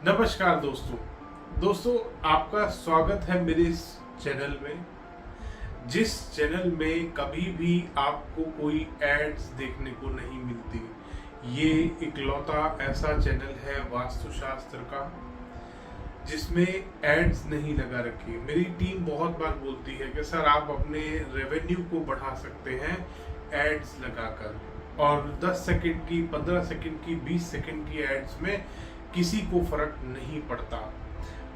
नमस्कार दोस्तों आपका स्वागत है मेरे इस चैनल में, जिस चैनल में कभी भी आपको कोई एड्स देखने को नहीं मिलती। ये इकलौता ऐसा चैनल है वास्तुशास्त्र का जिसमें एड्स नहीं लगा रखी। मेरी टीम बहुत बार बोलती है कि सर आप अपने रेवेन्यू को बढ़ा सकते हैं एड्स लगाकर, और 10 सेकंड की, 15 सेकंड की, 20 सेकंड की एड्स में किसी को फर्क नहीं पड़ता।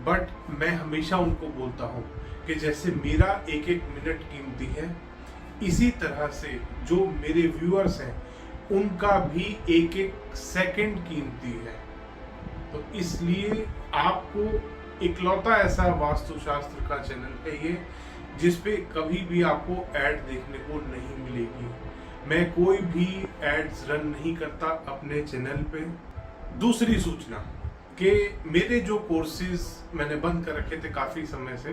बट मैं हमेशा उनको बोलता हूँ कि जैसे मेरा एक एक मिनट कीमती है, इसी तरह से जो मेरे व्यूअर्स हैं उनका भी एक एक सेकंड कीमती है। तो इसलिए आपको इकलौता ऐसा वास्तुशास्त्र का चैनल है ये, जिसपे कभी भी आपको ऐड देखने को नहीं मिलेगी। मैं कोई भी एड्स रन नहीं करता अपने चैनल पे। दूसरी सूचना कि मेरे जो कोर्सेज मैंने बंद कर रखे थे काफ़ी समय से,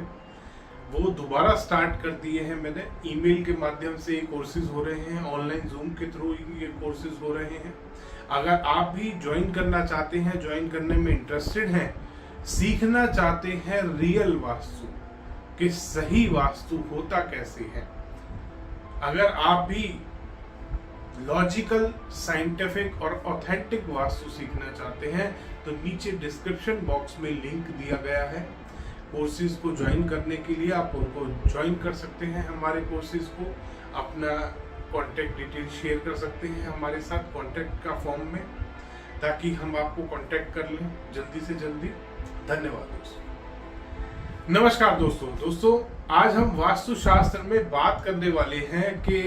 वो दोबारा स्टार्ट कर दिए हैं मैंने। ईमेल के माध्यम से ये कोर्सेज हो रहे हैं, ऑनलाइन जूम के थ्रू ये कोर्सेज हो रहे हैं। अगर आप भी ज्वाइन करना चाहते हैं, ज्वाइन करने में इंटरेस्टेड हैं, सीखना चाहते हैं रियल वास्तु कि सही वास्तु होता कैसे है, अगर आप भी लॉजिकल, साइंटिफिक और ऑथेंटिक वास्तु सीखना चाहते हैं, तो नीचे डिस्क्रिप्शन बॉक्स में लिंक दिया गया है। कोर्सेज को ज्वाइन करने के लिए आप उनको ज्वाइन कर सकते हैं। हमारे कोर्सेज को अपना कॉन्टैक्ट डिटेल शेयर कर सकते हैं हमारे साथ कॉन्टैक्ट का फॉर्म में, ताकि हम आपको कॉन्टैक्ट कर लें जल्दी से जल्दी। धन्यवाद दोस्तों। नमस्कार दोस्तों आज हम वास्तुशास्त्र में बात करने वाले हैं कि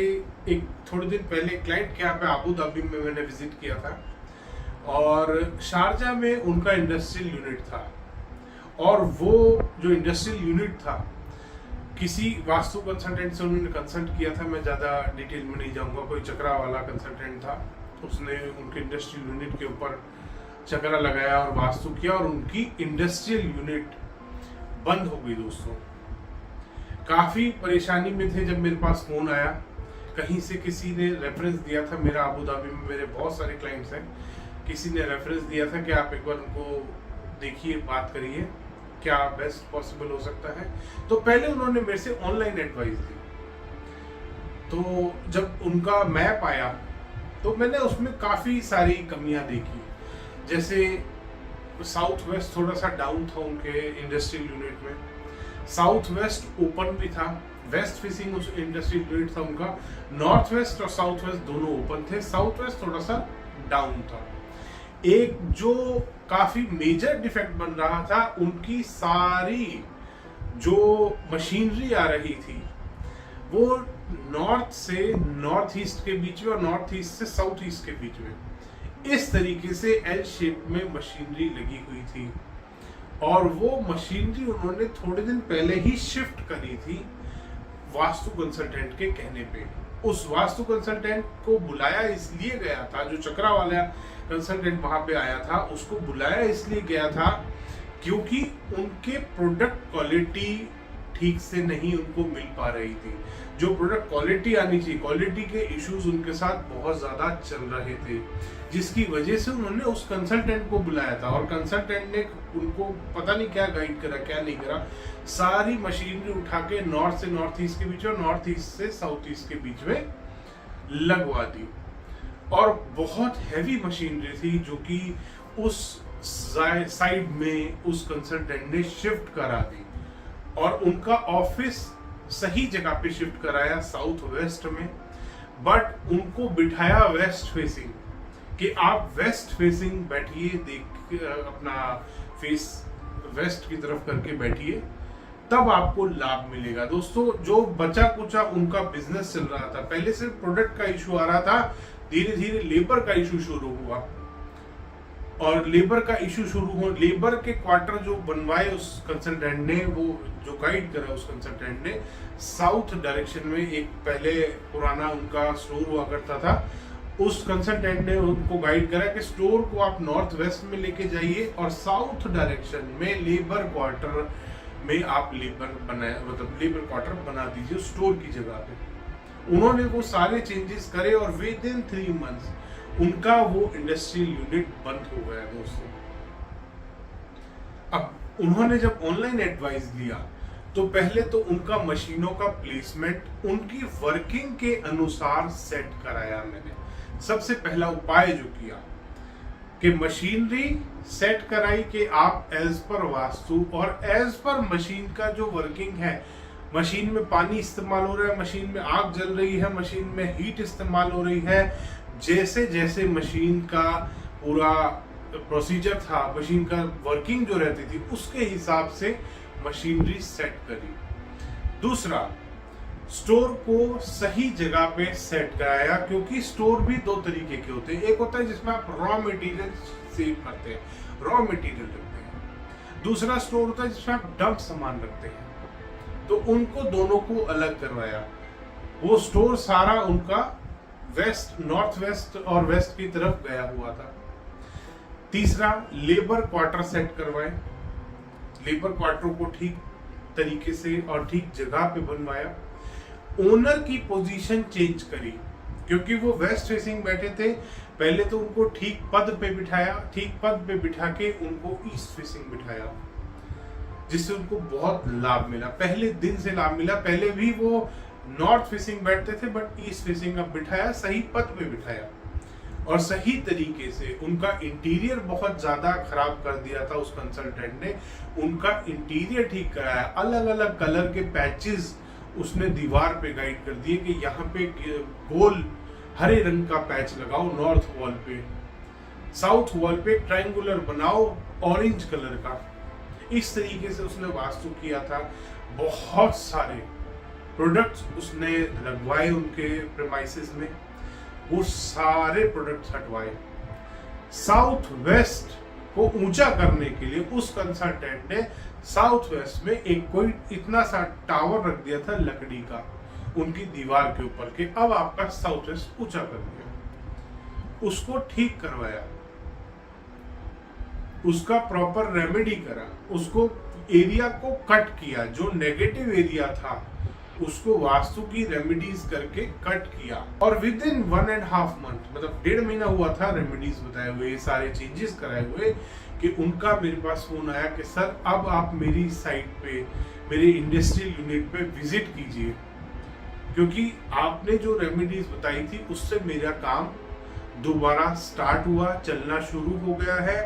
एक थोड़े दिन पहले क्लाइंट के यहाँ पे अबू धाबी में मैंने विजिट किया था, और शारजा में उनका इंडस्ट्रियल यूनिट था। और वो जो इंडस्ट्रियल यूनिट था, किसी वास्तु कंसल्टेंट से उन्होंने कंसल्ट किया था। मैं ज़्यादा डिटेल में नहीं जाऊँगा। कोई चक्रा वाला कंसल्टेंट था, उसने उनके इंडस्ट्रियल यूनिट के ऊपर चक्रा लगाया और वास्तु किया, और उनकी इंडस्ट्रियल यूनिट बंद हो गई। दोस्तों काफ़ी परेशानी में थे जब मेरे पास फ़ोन आया। कहीं से किसी ने रेफरेंस दिया था, मेरा अबू धाबी में मेरे बहुत सारे क्लाइंट्स हैं, किसी ने रेफरेंस दिया था कि आप एक बार उनको देखिए, बात करिए, क्या बेस्ट पॉसिबल हो सकता है। तो पहले उन्होंने मेरे से ऑनलाइन एडवाइस दी। तो जब उनका मैप आया तो मैंने उसमें काफ़ी सारी कमियां देखी। जैसे साउथ वेस्ट थोड़ा सा डाउन था उनके इंडस्ट्रियल यूनिट में, साउथ वेस्ट ओपन भी था, वेस्ट फेसिंग उस इंडस्ट्रियल यूनिट था उनका, नॉर्थ वेस्ट और साउथ वेस्ट दोनों ओपन थे, साउथ वेस्ट थोड़ा सा डाउन था। एक जो काफी मेजर डिफेक्ट बन रहा था, उनकी सारी जो मशीनरी आ रही थी वो नॉर्थ से नॉर्थ ईस्ट के बीच में और नॉर्थ ईस्ट से साउथ ईस्ट के बीच में इस तरीके से एल शेप में मशीनरी लगी हुई थी। और वो मशीनरी उन्होंने थोड़े दिन पहले ही शिफ्ट करी थी वास्तु कंसल्टेंट के कहने पे। उस वास्तु कंसल्टेंट को बुलाया इसलिए गया था, जो चक्रा वाला कंसल्टेंट वहां पे आया था, उसको बुलाया इसलिए गया था क्योंकि उनके प्रोडक्ट क्वालिटी ठीक से नहीं उनको मिल पा रही थी। जो प्रोडक्ट क्वालिटी आनी चाहिए, क्वालिटी के इश्यूज उनके साथ बहुत ज्यादा चल रहे थे, जिसकी वजह से उन्होंने उस कंसल्टेंट को बुलाया था। और कंसल्टेंट ने उनको पता नहीं क्या गाइड करा, क्या नहीं करा, सारी मशीनरी उठा के नॉर्थ से नॉर्थ ईस्ट के बीच में, नॉर्थ ईस्ट से साउथ ईस्ट के बीच में लगवा दी। और बहुत हैवी मशीनरी थी जो कि उस साइड में उस कंसल्टेंट ने शिफ्ट करा दी, और उनका ऑफिस सही जगह पे शिफ्ट कराया साउथ वेस्ट में, बट उनको बिठाया वेस्ट फेसिंग कि आप वेस्ट फेसिंग बैठिए, देख अपना फेस वेस्ट की तरफ करके बैठिए, तब आपको लाभ मिलेगा। दोस्तों जो बचा कुचा उनका बिजनेस चल रहा था, पहले सिर्फ प्रोडक्ट का इशू आ रहा था, धीरे धीरे लेबर का इशू शुरू हुआ, और लेबर का इशू शुरू हो, लेबर के क्वार्टर जो बनवाए उस कंसल्टेंट ने, वो जो गाइड करा उस कंसल्टेंट ने, साउथ डायरेक्शन में एक पहले पुराना उनका स्टोर हुआ करता था, उस कंसल्टेंट ने उनको गाइड करा कि स्टोर को आप नॉर्थ वेस्ट में लेके जाइए और साउथ डायरेक्शन में लेबर क्वार्टर में आप लेबर क्वार्टर बना दीजिए स्टोर की जगह पे। उन्होंने वो सारे चेंजेस करे और विद इन 3 मंथ्स उनका वो इंडस्ट्रियल यूनिट बंद हो गया दोस्तों। उन्होंने जब ऑनलाइन एडवाइस लिया तो पहले तो उनका मशीनों का प्लेसमेंट उनकी वर्किंग के अनुसार सेट कराया मैंने। सबसे पहला उपाय जो किया कि मशीनरी सेट कराई कि आप एज पर वास्तु और एज पर मशीन का जो वर्किंग है, मशीन में पानी इस्तेमाल हो रहा है, मशीन में आग जल रही है, मशीन में हीट इस्तेमाल हो रही है, जैसे जैसे मशीन का पूरा प्रोसीजर था, मशीन का वर्किंग जो रहती थी, उसके हिसाब से मशीनरी सेट करी। दूसरा, स्टोर को सही जगह पे सेट कराया, क्योंकि स्टोर भी दो तरीके के होते हैं। एक होता है जिसमें आप रॉ मटेरियल सेव करते हैं, रॉ मटेरियल रखते हैं। दूसरा स्टोर होता है जिसमें आप डंप सामान रखते हैं। तो उनको दोनों को अलग करवाया। वो स्टोर सारा उनका वेस्ट, नॉर्थ वेस्ट और वेस्ट की तरफ गया हुआ था। तीसरा, लेबर क्वार्टर सेट करवाए। लेबर क्वार्टर को ठीक तरीके से और ठीक जगह पे बनवाया। ओनर की पोजीशन चेंज करी, क्योंकि वो वेस्ट फेसिंग बैठे थे। पहले तो उनको ठीक पद पे बिठाया, ठीक पद पे बिठा के उनको ईस्ट फेसिंग बिठाया, जिससे उनको बहुत लाभ मिला। पहले दिन से लाभ मिला। पहले भी वो नॉर्थ फेसिंग बैठते थे, बट ईस्ट फेसिंग अब बिठाया, सही पद पे बिठाया और सही तरीके से। उनका इंटीरियर बहुत ज्यादा खराब कर दिया था उस कंसल्टेंट ने, उनका इंटीरियर ठीक कराया। अलग अलग कलर के पैचेस उसने दीवार पे गाइड कर दिए कि यहाँ पे गोल हरे रंग का पैच लगाओ नॉर्थ वॉल पे, साउथ वॉल पे ट्रायंगुलर बनाओ ऑरेंज कलर का। इस तरीके से उसने वास्तु किया था। बहुत सारे प्रोडक्ट्स उसने लगवाए उनके प्रेमाइसेस में, वो सारे प्रोडक्ट्स हटवाए। साउथ वेस्ट को ऊंचा करने के लिए उस कंसल्टेंट ने साउथ वेस्ट में एक कोई इतना सा टावर रख दिया था लकड़ी का उनकी दीवार के ऊपर के, अब आपका साउथ वेस्ट ऊंचा कर दिया। उसको ठीक करवाया, उसका प्रॉपर रेमेडी करा, उसको एरिया को कट किया, जो नेगेटिव एरिया था उसको वास्तु की रेमेडीज करके कट किया। और विद इन 1.5 मंथ, मतलब 1.5 महीना हुआ था रेमेडीज बताए हुए, सारे चेंजेस कराए हुए, कि उनका मेरे पास फोन आया कि सर अब आप मेरी साइट पे, मेरे इंडस्ट्रियल यूनिट पे विजिट कीजिए, क्योंकि आपने जो रेमेडीज बताई थी उससे मेरा काम दोबारा स्टार्ट हुआ, चलना शुरू हो गया है।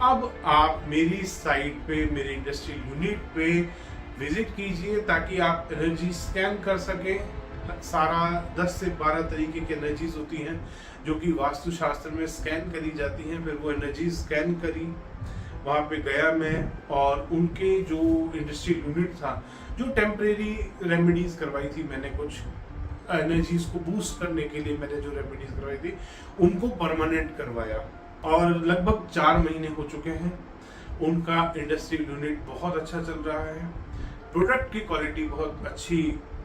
अब आप मेरी साइट पे, मेरे इंडस्ट्रियल यूनिट पे विजिट कीजिए, ताकि आप एनर्जी स्कैन कर सके। सारा 10 से 12 तरीके की एनर्जीज होती हैं जो कि वास्तु शास्त्र में स्कैन करी जाती हैं। फिर वो एनर्जी स्कैन करी, वहां पे गया मैं, और उनके जो इंडस्ट्रियल यूनिट था, जो टेम्परेरी रेमेडीज करवाई थी मैंने, कुछ एनर्जीज को बूस्ट करने के लिए मैंने जो रेमेडीज करवाई थी, उनको परमानेंट करवाया। और लगभग 4 महीने हो चुके हैं, उनका इंडस्ट्रियल यूनिट बहुत अच्छा चल रहा है। प्रोडक्ट की क्वालिटी बहुत अच्छी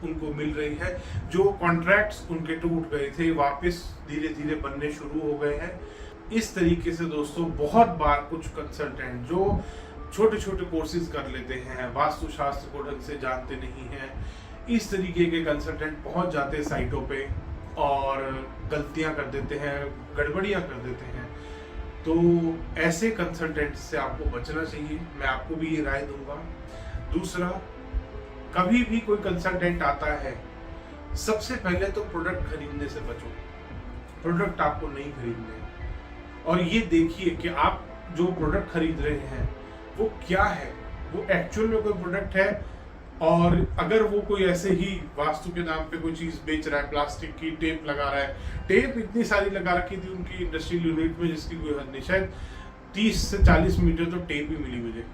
उनको मिल रही है। जो कॉन्ट्रैक्ट्स उनके टूट गए थे वापस धीरे धीरे बनने शुरू हो गए हैं। इस तरीके से दोस्तों, बहुत बार कुछ कंसल्टेंट जो छोटे छोटे कोर्सेज कर लेते हैं, वास्तुशास्त्र को ढंग से जानते नहीं हैं, इस तरीके के कंसल्टेंट पहुंच जाते हैं साइटों पे और गलतियां कर देते हैं, गड़बड़ियां कर देते हैं। तो ऐसे कंसल्टेंट से आपको बचना चाहिए, मैं आपको भी ये राय दूंगा। दूसरा, कभी भी कोई कंसल्टेंट आता है, सबसे पहले तो प्रोडक्ट खरीदने से बचो। प्रोडक्ट आपको नहीं खरीदने, और ये देखिए कि आप जो प्रोडक्ट खरीद रहे हैं वो क्या है, वो एक्चुअल में कोई प्रोडक्ट है, और अगर वो कोई ऐसे ही वास्तु के नाम पे कोई चीज बेच रहा है, प्लास्टिक की टेप लगा रहा है। टेप इतनी सारी लगा रखी थी उनकी इंडस्ट्रियल यूनिट में जिसकी कोई हद नहीं, शायद 30 से 40 मीटर तो टेप ही मिली मुझे,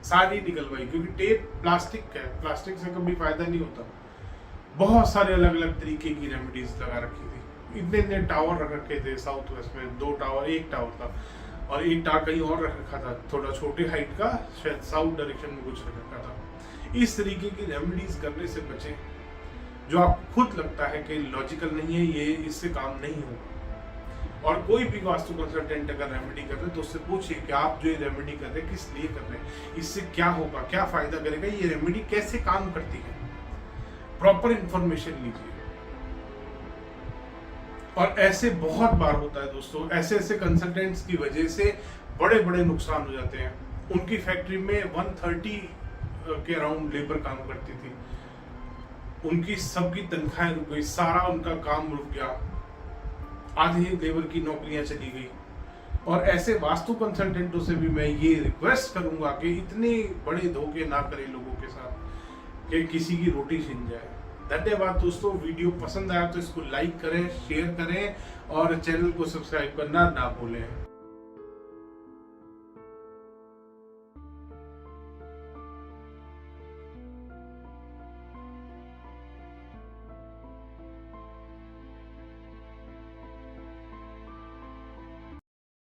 सारी निकलवाई, क्योंकि टेप प्लास्टिक का है, प्लास्टिक से कभी फायदा नहीं होता। बहुत सारे अलग अलग तरीके की रेमेडीज लगा रखी थी। इतने इतने टावर रख रखे थे साउथ वेस्ट में, 2 टावर, 1 टावर था, और 1 टावर कहीं और रख रखा था, थोड़ा छोटे हाइट का, शायद साउथ डायरेक्शन में कुछ रख रखा था। इस तरीके की रेमेडीज करने से बचें, जो आपको खुद लगता है कि लॉजिकल नहीं है, ये इससे काम नहीं होगा। और कोई भी वास्तु कंसल्टेंट अगर रेमेडी कर रहे हैं तो उससे पूछिए कि आप जो ये रेमेडी कर रहे हैं किस लिए कर रहे हैं, इससे क्या होगा, क्या फायदा करेगा, ये रेमेडी कैसे काम करती है, प्रॉपर इंफॉर्मेशन लीजिए। और ऐसे बहुत बार होता है दोस्तों, ऐसे ऐसे कंसल्टेंट्स की वजह से बड़े बड़े नुकसान हो जाते हैं। उनकी फैक्ट्री में 130 के अराउंड लेबर काम करती थी। उनकी सबकी तनख्वाहें रुक गई, सारा उनका काम रुक गया, आधी लेबर की नौकरियां चली गई। और ऐसे वास्तु कंसल्टेंटों से भी मैं ये रिक्वेस्ट करूंगा कि इतने बड़े धोखे ना करें लोगों के साथ कि किसी की रोटी छिन जाए। धन्यवाद दोस्तों, वीडियो पसंद आया तो इसको लाइक करें, शेयर करें और चैनल को सब्सक्राइब करना ना भूलें।